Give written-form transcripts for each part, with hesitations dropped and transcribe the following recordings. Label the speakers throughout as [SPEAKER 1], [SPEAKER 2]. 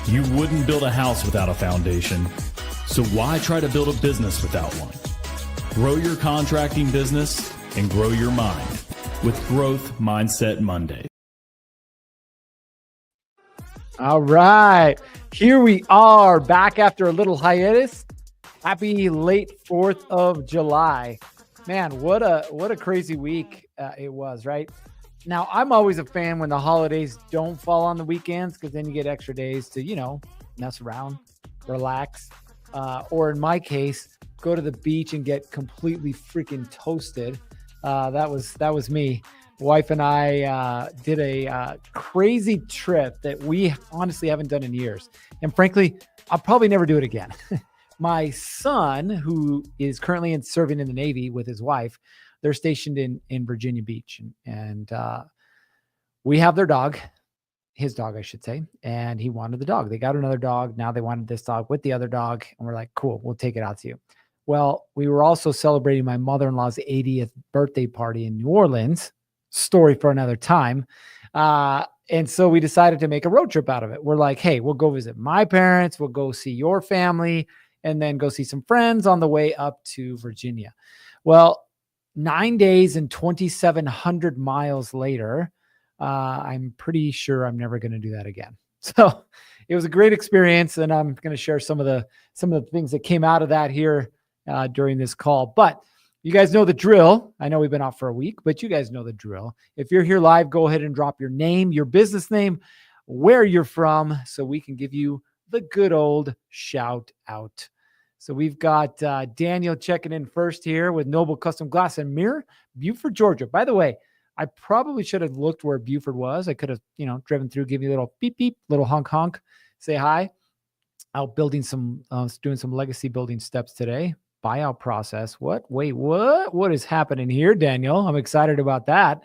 [SPEAKER 1] You wouldn't build a house without a foundation, so why try to build a business without one? Grow your contracting business and grow your mind with Growth Mindset Monday.
[SPEAKER 2] All right, here we are back after a little hiatus. Happy late 4th of July. Man, what a crazy week it was, right? Now, I'm always a fan when the holidays don't fall on the weekends because then you get extra days to, mess around, relax, or in my case, go to the beach and get completely freaking toasted. That was me. Wife and I did a crazy trip that we honestly haven't done in years. And frankly, I'll probably never do it again. My son, who is currently serving in the Navy with his wife, they're stationed in Virginia Beach, and we have their dog, his dog, I should say, and he wanted the dog. They got another dog. Now they wanted this dog with the other dog, and we're like, cool, we'll take it out to you. Well, we were also celebrating my mother-in-law's 80th birthday party in New Orleans. Story for another time. And so we decided to make a road trip out of it. We're like, hey, we'll go visit my parents. We'll go see your family and then go see some friends on the way up to Virginia. Well, 9 days and 2,700 miles later, I'm pretty sure I'm never going to do that again. So it was a great experience, and I'm going to share some of the things that came out of that here during this call. But you guys know the drill. I know we've been off for a week, but you guys know the drill. If you're here live, go ahead and drop your name, your business name, where you're from, so we can give you the good old shout out. So we've got Daniel checking in first here with Noble Custom Glass and Mirror, Buford, Georgia. By the way, I probably should have looked where Buford was. I could have, driven through, give you a little beep, beep, little honk, honk, say hi. Out building doing some legacy building steps today. Buyout process. What? Wait, what? What is happening here, Daniel? I'm excited about that.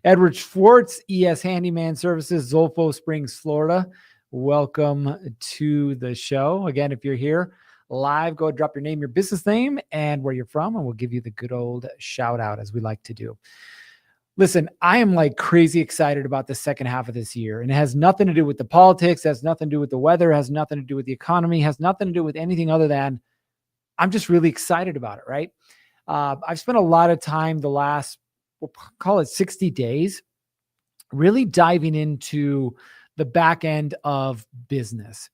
[SPEAKER 2] Edward Schwartz, ES Handyman Services, Zolfo Springs, Florida. Welcome to the show. Again, if you're here live, go drop your name, your business name, and where you're from, and we'll give you the good old shout out as we like to do. Listen, I am like crazy excited about the second half of this year, and it has nothing to do with the politics, has nothing to do with the weather, has nothing to do with the economy, has nothing to do with anything other than I'm just really excited about it, right? I've spent a lot of time the last, we'll call it 60 days, really diving into the back end of business.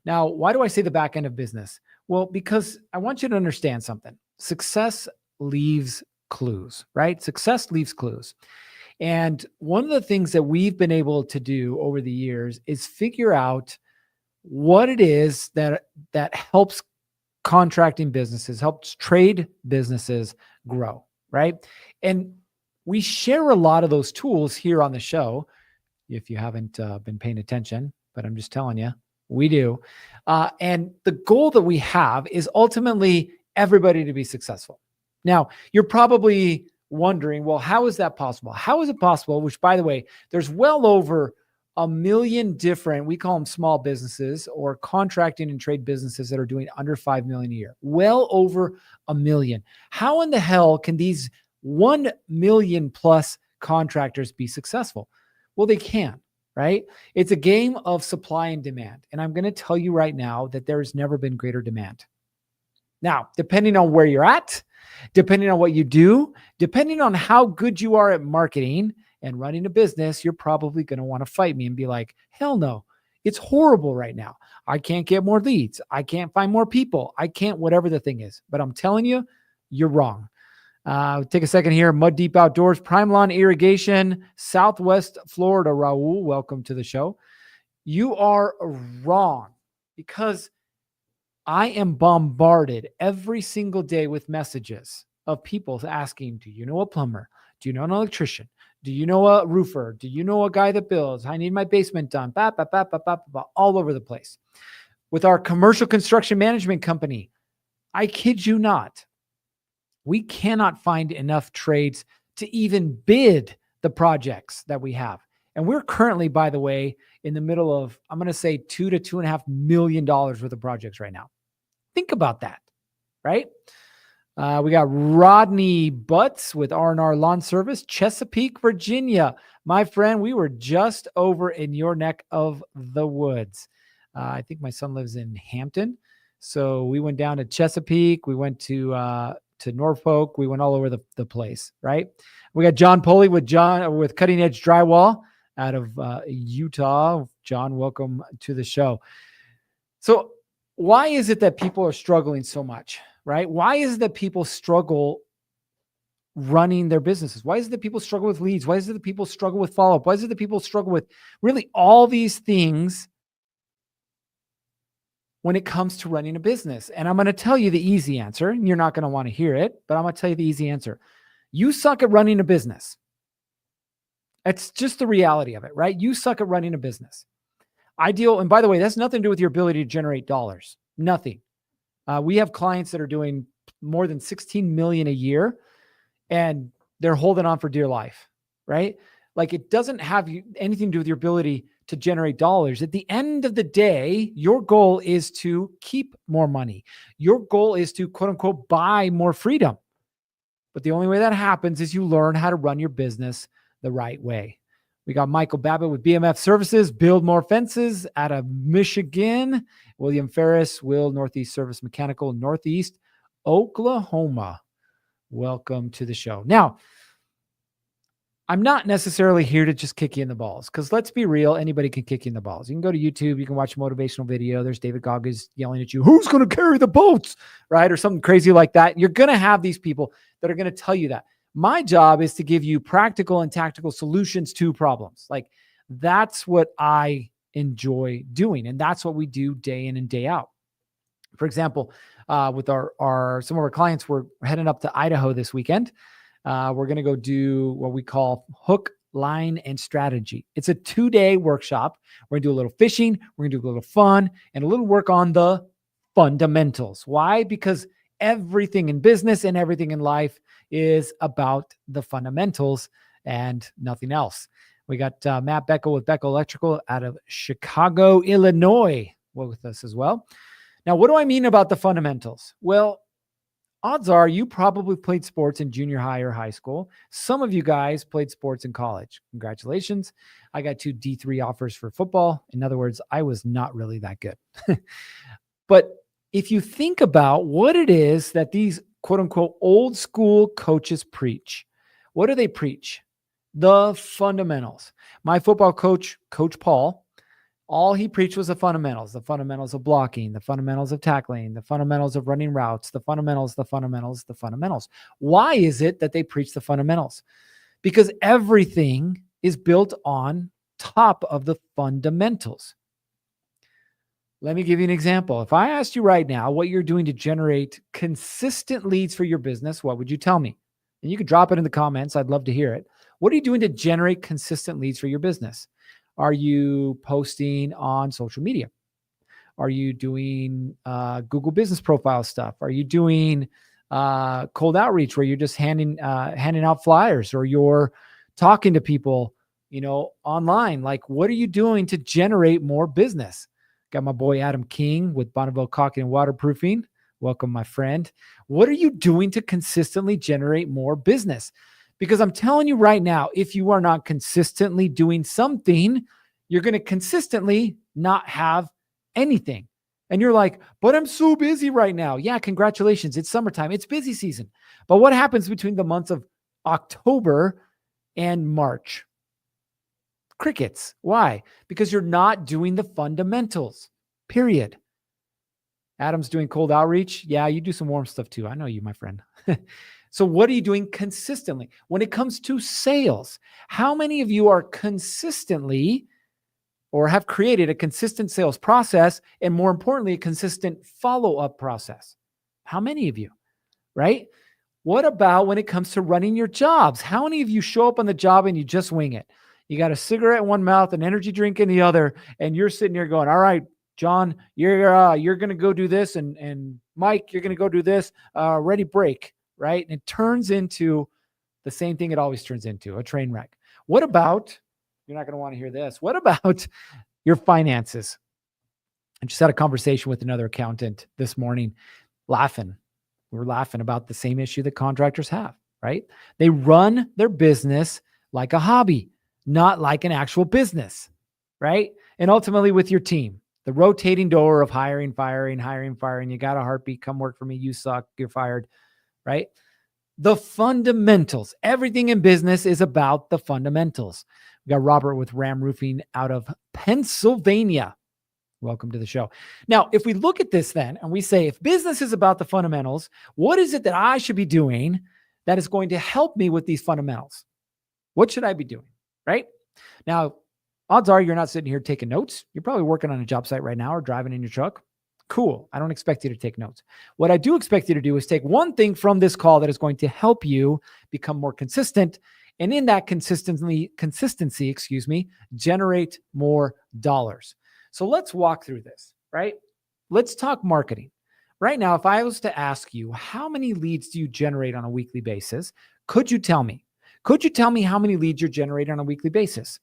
[SPEAKER 2] Now, why do I say the back end of business? Well, because I want you to understand something. Success leaves clues, right? Success leaves clues. And one of the things that we've been able to do over the years is figure out what it is that helps contracting businesses, helps trade businesses grow, right? And we share a lot of those tools here on the show. If you haven't been paying attention, but I'm just telling you, we do. And the goal that we have is ultimately everybody to be successful. Now, you're probably wondering, well, how is that possible? How is it possible? Which, by the way, there's well over 1 million different, we call them small businesses or contracting and trade businesses that are doing under 5 million a year. Well over 1 million. How in the hell can these 1 million plus contractors be successful? Well, they can, right? It's a game of supply and demand. And I'm going to tell you right now that there has never been greater demand. Now, depending on where you're at, depending on what you do, depending on how good you are at marketing and running a business, you're probably going to want to fight me and be like, hell no, it's horrible right now. I can't get more leads. I can't find more people. I can't, whatever the thing is. But I'm telling you, you're wrong. Take a second here. Mud Deep Outdoors, Prime Lawn Irrigation, Southwest Florida. Raul, welcome to the show. You are wrong, because I am bombarded every single day with messages of people asking, do you know a plumber? Do you know an electrician? Do you know a roofer? Do you know a guy that builds? I need my basement done. All over the place. With our commercial construction management company, I kid you not, we cannot find enough trades to even bid the projects that we have. And we're currently, by the way, in the middle of, I'm going to say $2 to $2.5 million worth of projects right now. Think about that, right? We got Rodney Butts with R&R Lawn Service, Chesapeake, Virginia. My friend, we were just over in your neck of the woods. I think my son lives in Hampton. So we went down to Chesapeake. We went to Norfolk. We went all over the place, right? We got John Poley with Cutting Edge Drywall out of Utah. John, welcome to the show. So why is it that people are struggling so much, right? Why is it that people struggle running their businesses? Why is it that people struggle with leads? Why is it that people struggle with follow-up? Why is it that people struggle with really all these things when it comes to running a business? And I'm going to tell you the easy answer, and you're not going to want to hear it, but I'm going to tell you the easy answer. You suck at running a business. It's just the reality of it, right? You suck at running a business. And by the way, that's nothing to do with your ability to generate dollars. Nothing. We have clients that are doing more than 16 million a year, and they're holding on for dear life, right? Like, it doesn't have anything to do with your ability to generate dollars. At the end of the day, your goal is to keep more money. Your goal is to, quote unquote, buy more freedom. But the only way that happens is you learn how to run your business the right way. We got Michael Babbitt with BMF Services, Build More Fences out of Michigan. William Ferris, Will Northeast Service Mechanical, Northeast Oklahoma. Welcome to the show. Now, I'm not necessarily here to just kick you in the balls, because let's be real, anybody can kick you in the balls. You can go to YouTube, you can watch a motivational video. There's David Goggins yelling at you, who's going to carry the boats, right? Or something crazy like that. You're going to have these people that are going to tell you that. My job is to give you practical and tactical solutions to problems. Like, that's what I enjoy doing. And that's what we do day in and day out. For example, with some of our clients, we're heading up to Idaho this weekend. We're going to go do what we call hook, line, and strategy. It's a 2-day workshop. We're going to do a little fishing. We're going to do a little fun and a little work on the fundamentals. Why? Because everything in business and everything in life is about the fundamentals and nothing else. We got Matt Beckel with Beckel Electrical out of Chicago, Illinois, with us as well. Now, what do I mean about the fundamentals? Well, odds are you probably played sports in junior high or high school. Some of you guys played sports in college. Congratulations. I got 2 D3 offers for football. In other words, I was not really that good. But if you think about what it is that these quote unquote old school coaches preach, what do they preach? The fundamentals. My football coach, Coach Paul, all he preached was the fundamentals of blocking, the fundamentals of tackling, the fundamentals of running routes, the fundamentals. Why is it that they preach the fundamentals? Because everything is built on top of the fundamentals. Let me give you an example. If I asked you right now what you're doing to generate consistent leads for your business, what would you tell me? And you can drop it in the comments. I'd love to hear it. What are you doing to generate consistent leads for your business? Are you posting on social media? Are you doing Google Business Profile stuff? Are you doing cold outreach where you're just handing out flyers, or you're talking to people, online? Like, what are you doing to generate more business? Got my boy Adam King with Bonneville Caulking and Waterproofing. Welcome, my friend. What are you doing to consistently generate more business? Because I'm telling you right now, if you are not consistently doing something, you're going to consistently not have anything. And you're like, but I'm so busy right now. Yeah, congratulations. It's summertime. It's busy season. But what happens between the months of October and March? Crickets. Why? Because you're not doing the fundamentals, period. Adam's doing cold outreach. Yeah, you do some warm stuff too. I know you, my friend. So what are you doing consistently? When it comes to sales, how many of you are consistently or have created a consistent sales process and, more importantly, a consistent follow-up process? How many of you, right? What about when it comes to running your jobs? How many of you show up on the job and you just wing it? You got a cigarette in one mouth, an energy drink in the other, and you're sitting here going, all right, John, you're going to go do this, and Mike, you're going to go do this, ready, break, right? And it turns into the same thing it always turns into, a train wreck. What about, you're not going to want to hear this, what about your finances? I just had a conversation with another accountant this morning, laughing. We were laughing about the same issue that contractors have, right? They run their business like a hobby, not like an actual business, right? And ultimately with your team, the rotating door of hiring, firing, hiring, firing. You got a heartbeat. Come work for me. You suck. You're fired, right? The fundamentals. Everything in business is about the fundamentals. We got Robert with Ram Roofing out of Pennsylvania. Welcome to the show. Now, if we look at this then, and we say, if business is about the fundamentals, what is it that I should be doing that is going to help me with these fundamentals? What should I be doing, right? Now, odds are you're not sitting here taking notes. You're probably working on a job site right now or driving in your truck. Cool. I don't expect you to take notes. What I do expect you to do is take one thing from this call that is going to help you become more consistent. And in that consistency, generate more dollars. So let's walk through this, right? Let's talk marketing. Right now, if I was to ask you, how many leads do you generate on a weekly basis? Could you tell me? Could you tell me how many leads you're generating on a weekly basis?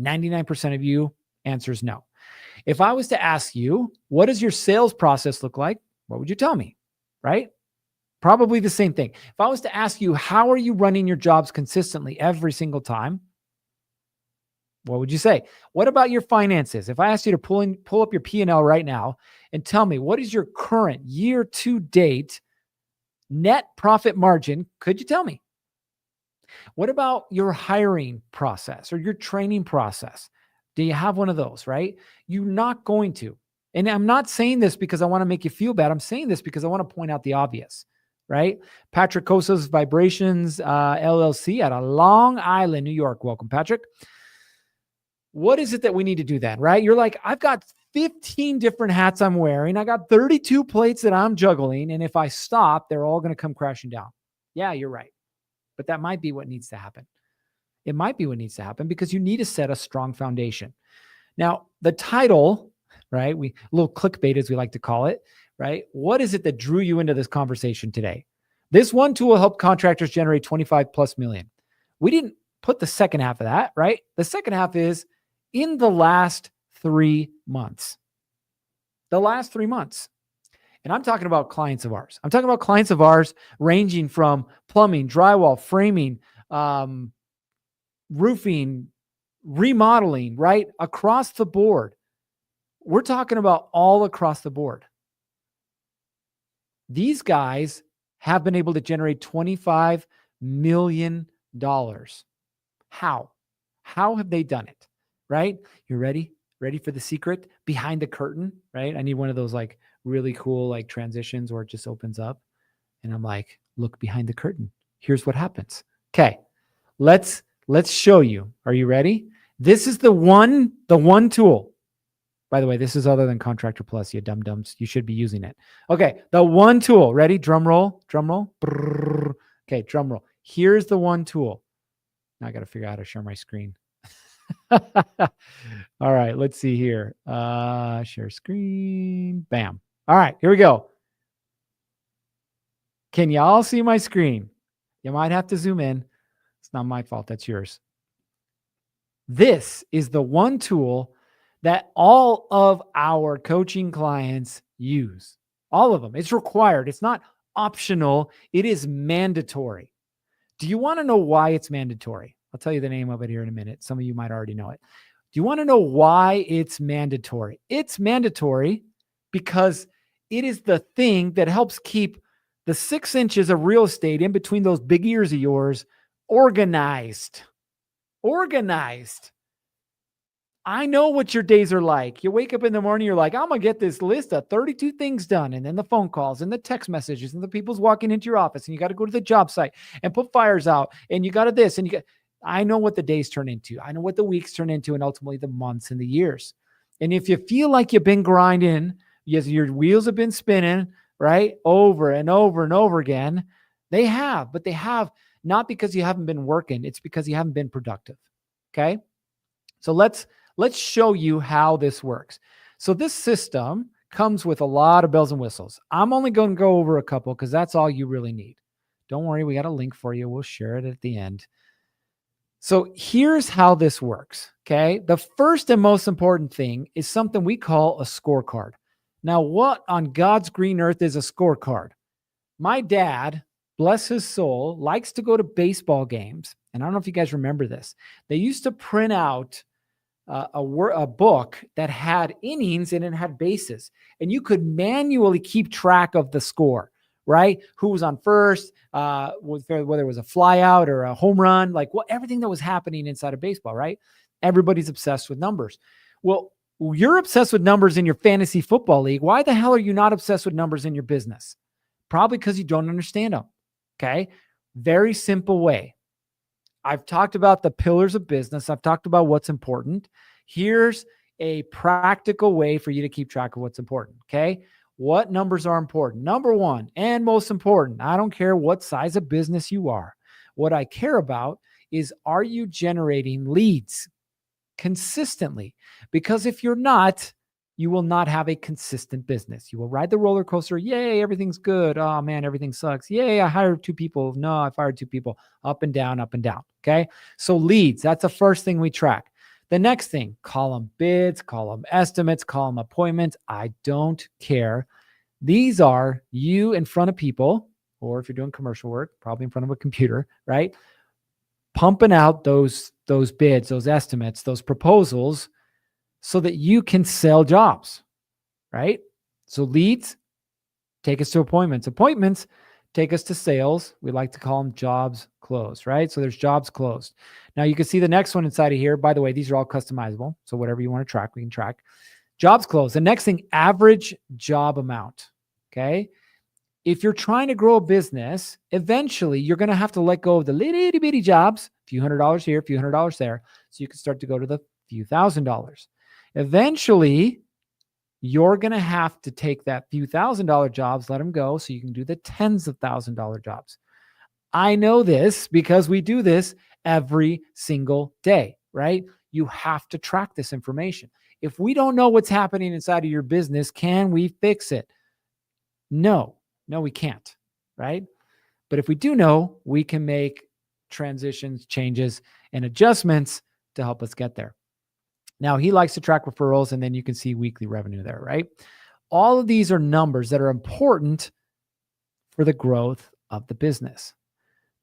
[SPEAKER 2] 99% of you answers no. If I was to ask you, what does your sales process look like? What would you tell me, right? Probably the same thing. If I was to ask you, how are you running your jobs consistently every single time? What would you say? What about your finances? If I asked you to pull up your P&L right now and tell me, what is your current year-to-date net profit margin? Could you tell me? What about your hiring process or your training process? Do you have one of those, right? You're not going to. And I'm not saying this because I want to make you feel bad. I'm saying this because I want to point out the obvious, right? Patrick Kosa's Vibrations LLC out of Long Island, New York. Welcome, Patrick. What is it that we need to do then, right? You're like, I've got 15 different hats I'm wearing. I got 32 plates that I'm juggling. And if I stop, they're all going to come crashing down. Yeah, you're right. But that might be what needs to happen. It might be what needs to happen because you need to set a strong foundation. Now, the title, right? A little clickbait, as we like to call it, right? What is it that drew you into this conversation today? This one tool will help contractors generate 25 plus million. We didn't put the second half of that, right? The second half is in the last 3 months. The last 3 months. And I'm talking about clients of ours. I'm talking about clients of ours ranging from plumbing, drywall, framing, roofing, remodeling, right? Across the board. We're talking about all across the board. These guys have been able to generate $25 million. How? How have they done it? Right? You ready? Ready for the secret behind the curtain, right? I need one of those like really cool like transitions where it just opens up and I'm like, look behind the curtain. Here's what happens. Okay. Let's show you. Are you ready? This is the one tool. By the way, this is other than Contractor Plus, you dum-dums. You should be using it. Okay. The one tool. Ready? Drum roll. Drum roll. Brrr. Okay. Drum roll. Here's the one tool. Now I got to figure out how to share my screen. All right, let's see here. Share screen. Bam. All right, here we go. Can y'all see my screen? You might have to zoom in. It's not my fault. That's yours. This is the one tool that all of our coaching clients use. All of them. It's required. It's not optional. It is mandatory. Do you want to know why it's mandatory? I'll tell you the name of it here in a minute. Some of you might already know it. Do you want to know why it's mandatory? It's mandatory because it is the thing that helps keep the 6 inches of real estate in between those big ears of yours organized. Organized. I know what your days are like. You wake up in the morning, you're like, I'm going to get this list of 32 things done. And then the phone calls and the text messages and the people's walking into your office and you got to go to the job site and put fires out and you got to this and you got, I know what the days turn into. I know what the weeks turn into and ultimately the months and the years. And if you feel like you've been grinding, yes, your wheels have been spinning, right? Over and over and over again. They have, but they have not because you haven't been working. It's because you haven't been productive. Okay. So let's show you how this works. So this system comes with a lot of bells and whistles. I'm only going to go over a couple because that's all you really need. Don't worry, we got a link for you. We'll share it at the end. So here's how this works, okay? The first and most important thing is something we call a scorecard. Now, what on God's green earth is a scorecard? My dad, bless his soul, likes to go to baseball games. And I don't know if you guys remember this. They used to print out a book that had innings and it had bases. And you could manually keep track of the score, right? Who was on first, whether it was a fly out or a home run, like everything that was happening inside of baseball, right? Everybody's obsessed with numbers. Well, you're obsessed with numbers in your fantasy football league. Why the hell are you not obsessed with numbers in your business? Probably because you don't understand them. Okay. Very simple way. I've talked about the pillars of business. I've talked about what's important. Here's a practical way for you to keep track of what's important. Okay. What numbers are important? Number one, and most important, I don't care what size of business you are. What I care about is, are you generating leads consistently? Because if you're not, you will not have a consistent business. You will ride the roller coaster. Yay, everything's good. Oh man, everything sucks. Yay, I hired 2 people. No, I fired 2 people. Up and down, up and down. Okay. So leads, that's the first thing we track. The next thing, call them bids, call them estimates, call them appointments. I don't care. These are you in front of people, or if you're doing commercial work, probably in front of a computer, right? Pumping out those bids, those estimates, those proposals so that you can sell jobs, right? So leads take us to appointments. Appointments take us to sales. We like to call them jobs closed, right? So there's jobs closed. Now you can see the next one inside of here. By the way, these are all customizable. So whatever you want to track, we can track. Jobs closed. The next thing, average job amount, okay? If you're trying to grow a business, eventually you're going to have to let go of the little bitty jobs, a few $100s here, a few $100s there, so you can start to go to the few $1,000s. Eventually, you're going to have to take that few $1,000 jobs, let them go, so you can do the tens of $1,000 jobs. I know this because we do this every single day, right? You have to track this information. If we don't know what's happening inside of your business, can we fix it? No, we can't, right? But if we do know, we can make transitions, changes, and adjustments to help us get there. Now, he likes to track referrals, and then you can see weekly revenue there, right? All of these are numbers that are important for the growth of the business.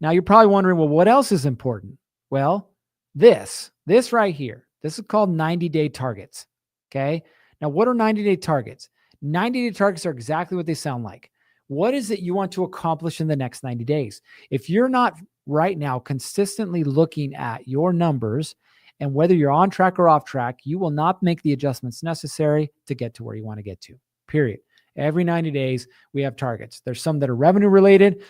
[SPEAKER 2] Now, you're probably wondering, well, what else is important? Well, this right here, this is called 90-day targets, okay? Now, what are 90-day targets? 90-day targets are exactly what they sound like. What is it you want to accomplish in the next 90 days? If you're not right now consistently looking at your numbers and whether you're on track or off track, you will not make the adjustments necessary to get to where you want to get to, period. Every 90 days, we have targets. There's some that are revenue related.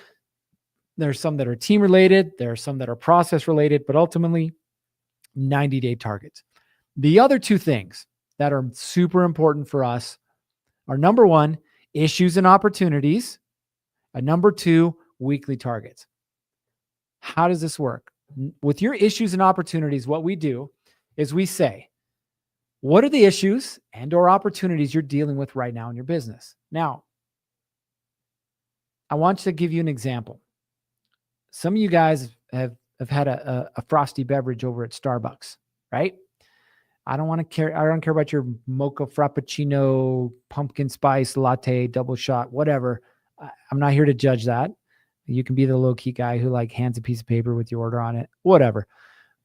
[SPEAKER 2] There's some that are team related. There are some that are process related, but ultimately 90-day targets. The other 2 things that are super important for us are, number 1, issues and opportunities, and number 2, weekly targets. How does this work? With your issues and opportunities, what we do is we say, what are the issues and or opportunities you're dealing with right now in your business? Now, I want to give you an example. Some of you guys have had a frosty beverage over at Starbucks, right? I don't care about your mocha frappuccino, pumpkin spice latte, double shot, whatever. I'm not here to judge that. You can be the low-key guy who hands a piece of paper with your order on it, whatever.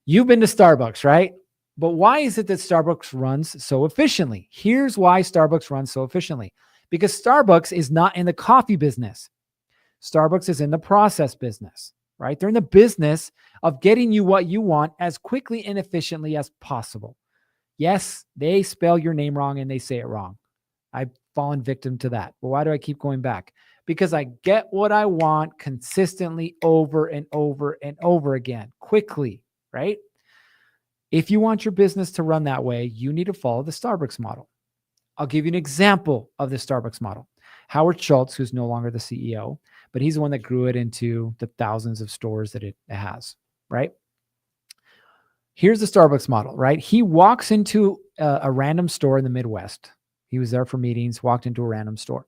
[SPEAKER 2] You've been to Starbucks, right? But why is it that Starbucks runs so efficiently? Here's why Starbucks runs so efficiently. Because Starbucks is not in the coffee business. Starbucks is in the process business, right? They're in the business of getting you what you want as quickly and efficiently as possible. Yes, they spell your name wrong and they say it wrong. I've fallen victim to that. But why do I keep going back? Because I get what I want consistently over and over and over again, quickly, right? If you want your business to run that way, you need to follow the Starbucks model. I'll give you an example of the Starbucks model. Howard Schultz, who's no longer the CEO, but he's the one that grew it into the thousands of stores that it has, right? Here's the Starbucks model, right? He walks into a random store in the Midwest. He was there for meetings, walked into a random store.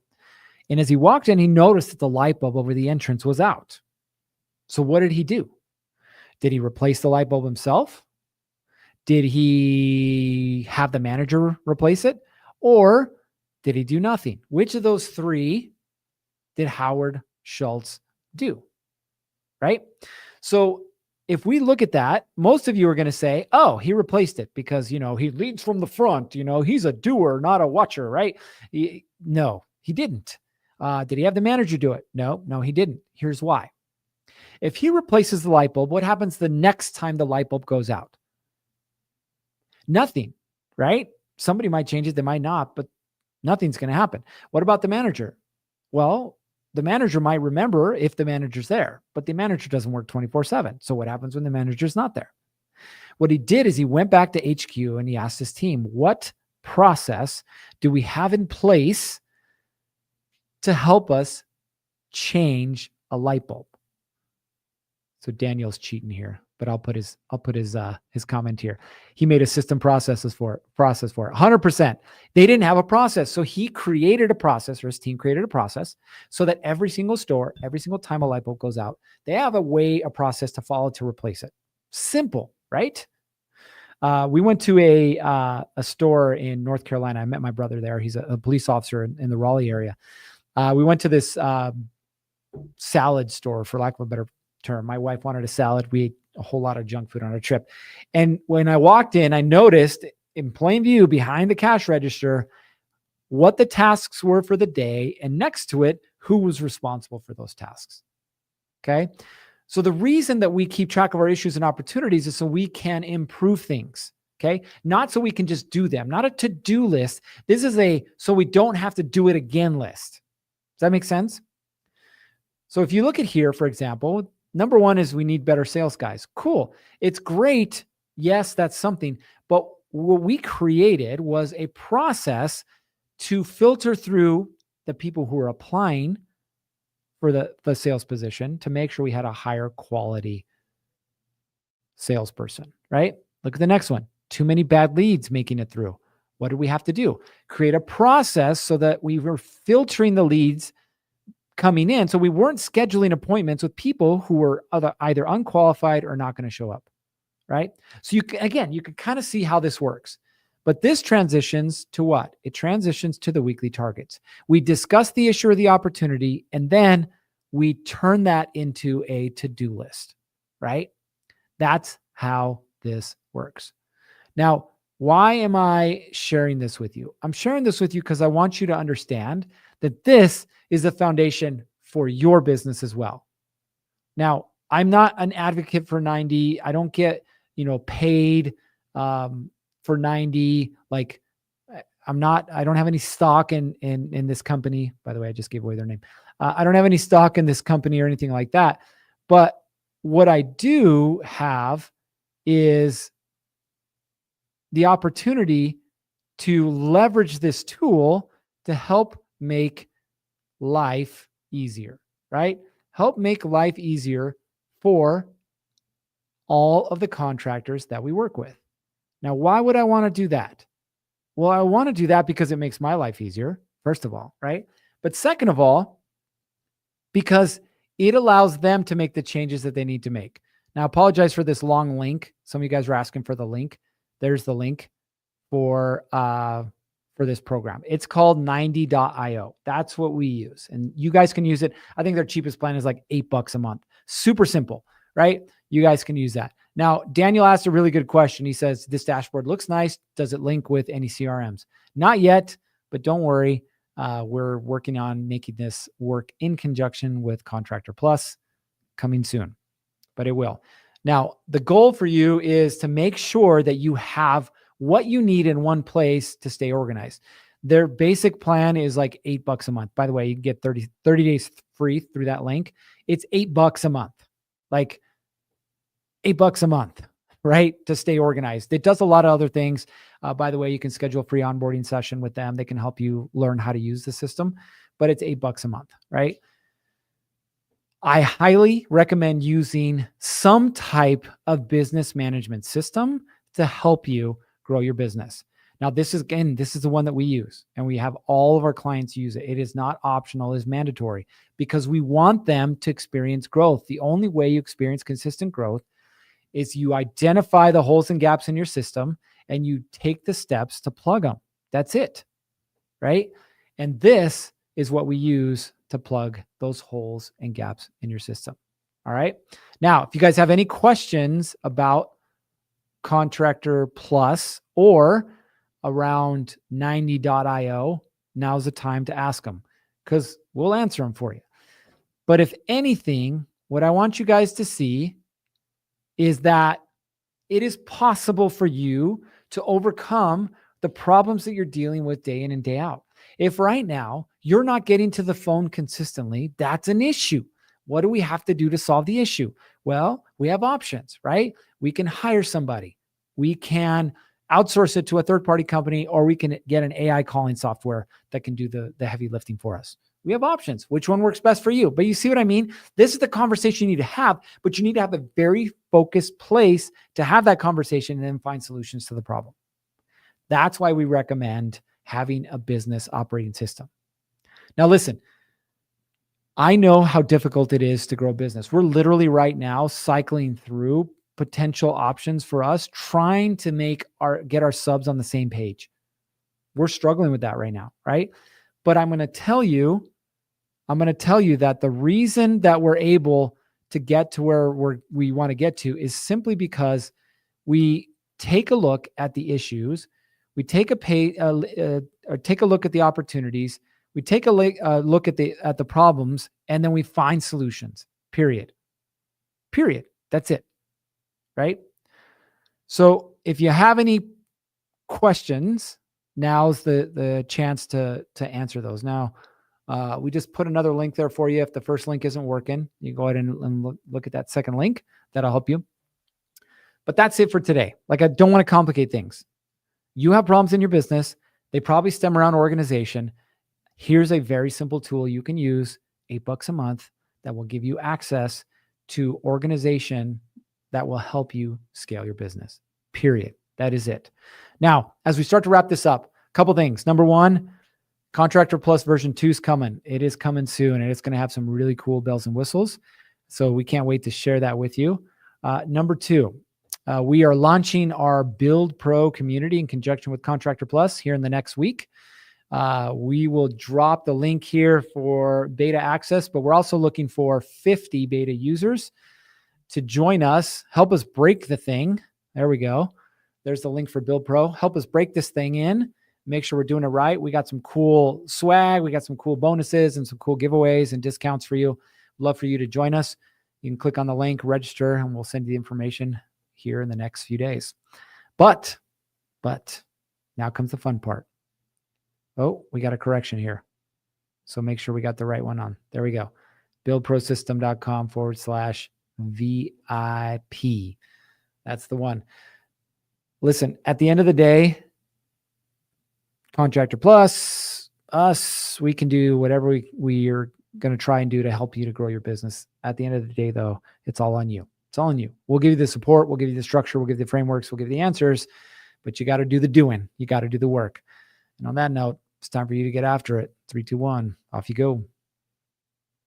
[SPEAKER 2] And as he walked in, he noticed that the light bulb over the entrance was out. So what did he do? Did he replace the light bulb himself? Did he have the manager replace it? Or did he do nothing? Which of those three did Howard Schultz do? Right? So if we look at that, most of you are going to say, oh, he replaced it because, he leads from the front. He's a doer, not a watcher, right? No, he didn't. Did he have the manager do it? No, he didn't. Here's why. If he replaces the light bulb, what happens the next time the light bulb goes out? Nothing, right? Somebody might change it, they might not, but nothing's going to happen. What about the manager? Well, the manager might remember if the manager's there, but the manager doesn't work 24/7. So what happens when the manager's not there? What he did is he went back to HQ and he asked his team, what process do we have in place to help us change a light bulb? So Daniel's cheating here, but I'll put his comment here. He made a system process for it. 100%. They didn't have a process. So he created a process, or his team created a process, so that every single store, every single time a light bulb goes out, they have a process to follow to replace it. Simple, right? We went to a store in North Carolina. I met my brother there. He's a police officer in the Raleigh area. We went to this salad store, for lack of a better term. My wife wanted a salad. We ate a whole lot of junk food on our trip. And when I walked in, I noticed in plain view behind the cash register what the tasks were for the day, and next to it, who was responsible for those tasks. Okay. So the reason that we keep track of our issues and opportunities is so we can improve things. Okay. Not so we can just do them, not a to-do list. This is so we don't have to do it again list. Does that make sense? So if you look at here, for example, number one is we need better sales guys. Cool. It's great. Yes, that's something. But what we created was a process to filter through the people who are applying for the sales position to make sure we had a higher quality salesperson, right? Look at the next one. Too many bad leads making it through. What do we have to do? Create a process so that we were filtering the leads coming in. So we weren't scheduling appointments with people who were either unqualified or not going to show up, right? So you can kind of see how this works. But this transitions to what? It transitions to the weekly targets. We discuss the issue or the opportunity, and then we turn that into a to-do list, right? That's how this works. Now, why am I sharing this with you? I'm sharing this with you because I want you to understand that this is the foundation for your business as well. Now, I'm not an advocate for 90. I don't get, paid for 90. Like I don't have any stock in this company. By the way, I just gave away their name. I don't have any stock in this company or anything like that. But what I do have is the opportunity to leverage this tool to help make life easier, right? Help make life easier for all of the contractors that we work with. Now, why would I want to do that? Well, I want to do that because it makes my life easier, first of all, right? But second of all, because it allows them to make the changes that they need to make. Now, I apologize for this long link. Some of you guys were asking for the link. There's the link for this program. It's called 90.io. That's what we use. And you guys can use it. I think their cheapest plan is like $8 a month. Super simple, right? You guys can use that. Now, Daniel asked a really good question. He says, this dashboard looks nice. Does it link with any CRMs? Not yet, but don't worry. We're working on making this work in conjunction with Contractor Plus coming soon, but it will. Now, the goal for you is to make sure that you have what you need in one place to stay organized. Their basic plan is like $8 a month. By the way, you can get 30 days free through that link. It's $8 a month, like $8 a month, right? To stay organized. It does a lot of other things. By the way, you can schedule a free onboarding session with them. They can help you learn how to use the system, but it's $8 a month, right? I highly recommend using some type of business management system to help you grow your business. Now, this is the one that we use, and we have all of our clients use it. It is not optional, it is mandatory, because we want them to experience growth. The only way you experience consistent growth is you identify the holes and gaps in your system and you take the steps to plug them. That's it, right? And this is what we use to plug those holes and gaps in your system. All right. Now, if you guys have any questions about Contractor Plus or around 90.io, now's the time to ask them, because we'll answer them for you. But if anything, what I want you guys to see is that it is possible for you to overcome the problems that you're dealing with day in and day out. If right now you're not getting to the phone consistently, that's an issue. What do we have to do to solve the issue? Well, we have options, right? We can hire somebody. We can outsource it to a third-party company, or we can get an AI calling software that can do the heavy lifting for us. We have options. Which one works best for you? But you see what I mean? This is the conversation you need to have, but you need to have a very focused place to have that conversation and then find solutions to the problem. That's why we recommend having a business operating system. Now, listen, I know how difficult it is to grow a business. We're literally right now cycling through potential options for us, trying to get our subs on the same page. We're struggling with that right now, right? But I'm going to tell you that the reason that we're able to get to where we want to get to is simply because we take a look at the issues, we take a look at the opportunities, we take a look at the problems, and then we find solutions. Period. That's it. Right? So if you have any questions, now's the chance to answer those. Now, we just put another link there for you. If the first link isn't working, you go ahead and look at that second link. That'll help you. But that's it for today. Like, I don't want to complicate things. You have problems in your business. They probably stem around organization. Here's a very simple tool you can use, $8 a month, that will give you access to organization that will help you scale your business. Period. That is it. Now, as we start to wrap this up, a couple things. Number one, Contractor Plus version 2 is coming. It is coming soon, and it's going to have some really cool bells and whistles. So we can't wait to share that with you. Number two, we are launching our Build Pro community in conjunction with Contractor Plus here in the next week. We will drop the link here for beta access, but we're also looking for 50 beta users to join us, help us break the thing. There we go. There's the link for Build Pro. Help us break this thing in, make sure we're doing it right. We got some cool swag. We got some cool bonuses and some cool giveaways and discounts for you. Love for you to join us. You can click on the link, register, and we'll send you the information here in the next few days. But now comes the fun part. Oh, we got a correction here. So make sure we got the right one on. There we go. buildprosystem.com/VIP. That's the one. Listen, at the end of the day, Contractor Plus, us, we can do whatever we are going to try and do to help you to grow your business. At the end of the day, though, it's all on you. It's all on you. We'll give you the support. We'll give you the structure. We'll give you the frameworks. We'll give you the answers. But you got to do the doing. You got to do the work. And on that note, it's time for you to get after it. 3, 2, 1. Off you go.